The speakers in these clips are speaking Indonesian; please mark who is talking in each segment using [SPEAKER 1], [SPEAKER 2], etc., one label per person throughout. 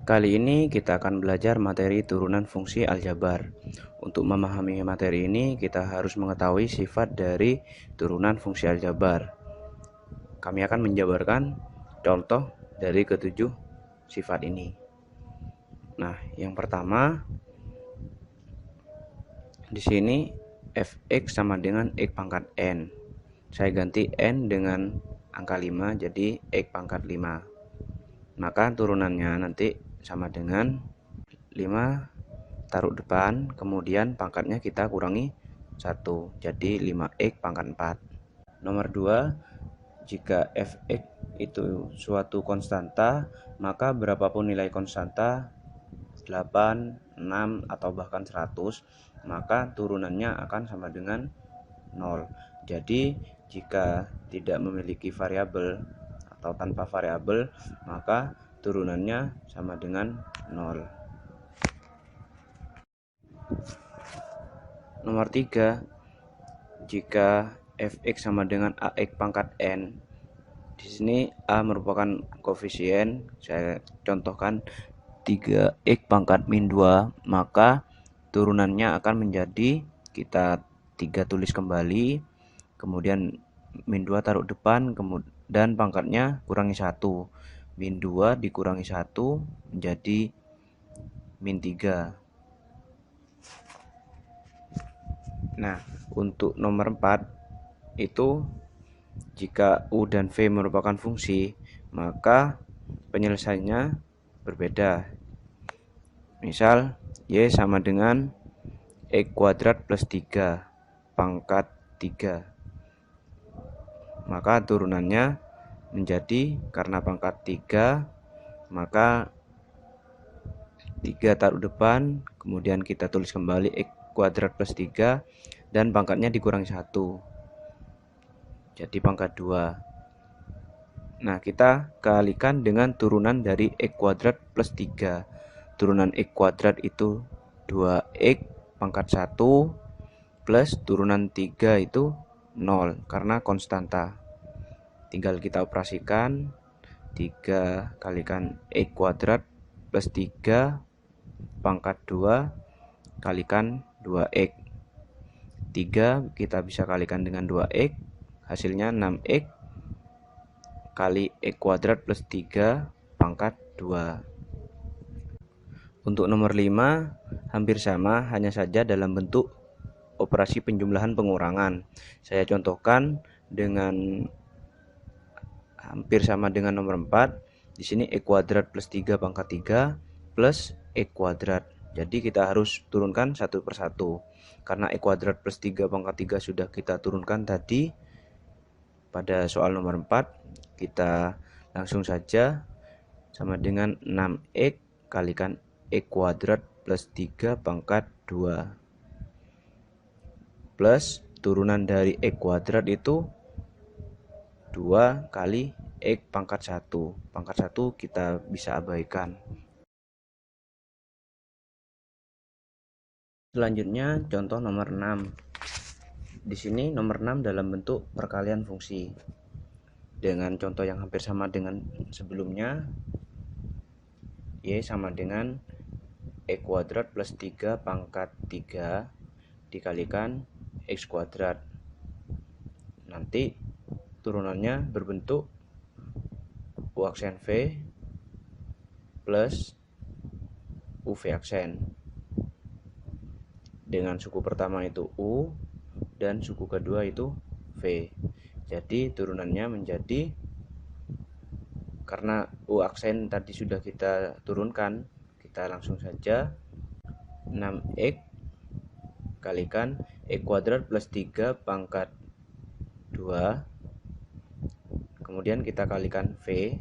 [SPEAKER 1] Kali ini kita akan belajar materi turunan fungsi aljabar. Untuk memahami materi ini, kita harus mengetahui sifat dari turunan fungsi aljabar. Kami akan menjabarkan contoh dari ketujuh sifat ini. Nah, yang pertama di sini fx sama dengan x pangkat n. Saya ganti n dengan angka 5 jadi x pangkat 5. Maka turunannya nanti sama dengan 5 taruh depan, kemudian pangkatnya kita kurangi 1, jadi 5x pangkat 4. Nomor 2, jika fx itu suatu konstanta, maka berapapun nilai konstanta 8, 6, atau bahkan 100, maka turunannya akan sama dengan 0. Jadi jika tidak memiliki variabel atau tanpa variabel, maka turunannya sama dengan 0. Nomor 3, jika fx sama dengan ax pangkat n. Di sini a merupakan koefisien, saya contohkan 3x pangkat min 2, maka turunannya akan menjadi, kita 3 tulis kembali, kemudian min 2 taruh depan, dan pangkatnya kurangi 1. Min 2 dikurangi 1 menjadi min 3. Nah, untuk nomor 4 itu jika u dan v merupakan fungsi, maka penyelesaiannya berbeda. Misal y sama dengan x kuadrat plus 3 pangkat 3, maka turunannya menjadi, karena pangkat 3, maka 3 taruh depan, kemudian kita tulis kembali x kuadrat plus 3, dan pangkatnya dikurangi 1, jadi pangkat 2. Nah, kita kalikan dengan turunan dari x kuadrat plus 3. Turunan x kuadrat itu 2x pangkat 1 plus turunan 3 itu 0 karena konstanta. Tinggal kita operasikan, 3 kalikan x kuadrat plus 3 pangkat 2 kalikan 2x. 3 kita bisa kalikan dengan 2x, hasilnya 6x kali x kuadrat plus 3 pangkat 2. Untuk nomor 5 hampir sama, hanya saja dalam bentuk operasi penjumlahan pengurangan. Saya contohkan dengan hampir sama dengan nomor 4. Di sini x kuadrat plus 3 pangkat 3 plus x kuadrat. Jadi kita harus turunkan satu persatu. Karena x kuadrat plus 3 pangkat 3 sudah kita turunkan tadi pada soal nomor 4, kita langsung saja sama dengan 6x kalikan x kuadrat plus 3 pangkat 2 plus turunan dari x kuadrat itu 2 kali x pangkat 1. Pangkat 1 kita bisa abaikan. Selanjutnya contoh nomor 6. Di sini nomor 6 dalam bentuk perkalian fungsi. Dengan contoh yang hampir sama dengan sebelumnya, y sama dengan x kuadrat plus 3 pangkat 3 dikalikan x kuadrat. Nanti turunannya berbentuk u aksen v plus uv aksen. Dengan suku pertama itu u dan suku kedua itu v. Jadi turunannya menjadi, karena u aksen tadi sudah kita turunkan, kita langsung saja 6x kalikan x kuadrat plus 3 pangkat 2, kemudian kita kalikan v.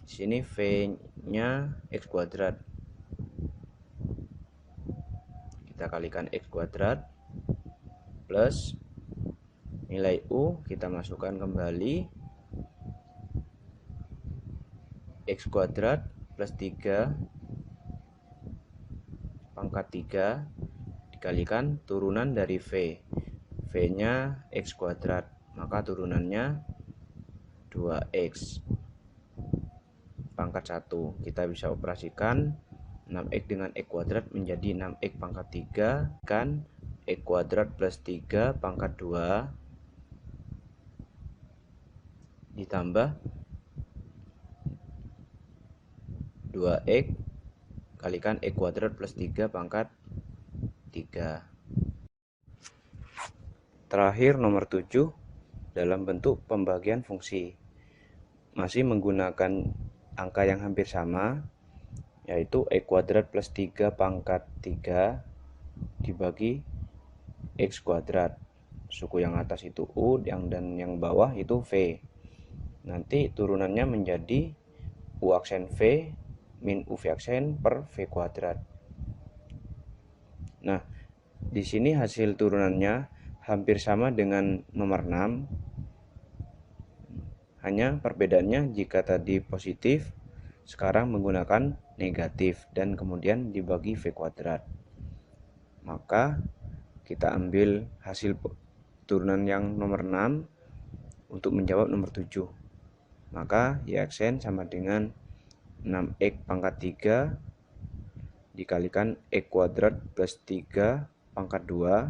[SPEAKER 1] Di sini v-nya x kuadrat, kita kalikan x kuadrat plus nilai u kita masukkan kembali, x kuadrat plus 3 pangkat 3 dikalikan turunan dari v. V-nya x kuadrat, maka turunannya 2x. pangkat 1. Kita bisa operasikan 6x dengan x kuadrat menjadi 6x pangkat 3 kan x kuadrat plus 3 pangkat 2 ditambah 2x kalikan x kuadrat plus 3 pangkat 3. Terakhir nomor 7 dalam bentuk pembagian fungsi. Masih menggunakan angka yang hampir sama, yaitu x kuadrat plus 3 pangkat 3 dibagi x kuadrat. Suku yang atas itu U, dan yang bawah itu V. Nanti turunannya menjadi U aksen V min U V aksen per V kuadrat. Nah, di sini hasil turunannya hampir sama dengan nomor 6. Hanya perbedaannya jika tadi positif, sekarang menggunakan negatif dan kemudian dibagi V kuadrat. Maka kita ambil hasil turunan yang nomor 6 untuk menjawab nomor 7. Maka Y aksen sama dengan 6x pangkat 3 dikalikan x kuadrat plus 3 pangkat 2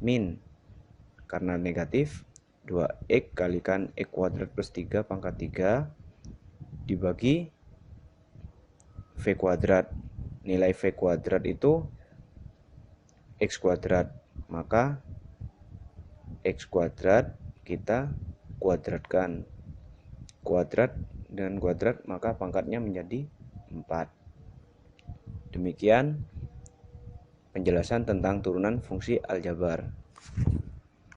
[SPEAKER 1] min, karena negatif, 2x kalikan x kuadrat plus 3 pangkat 3 dibagi V kuadrat. Nilai V kuadrat itu x kuadrat, maka x kuadrat kita kuadratkan. Kuadrat dengan kuadrat maka pangkatnya menjadi 4. Demikian penjelasan tentang turunan fungsi aljabar.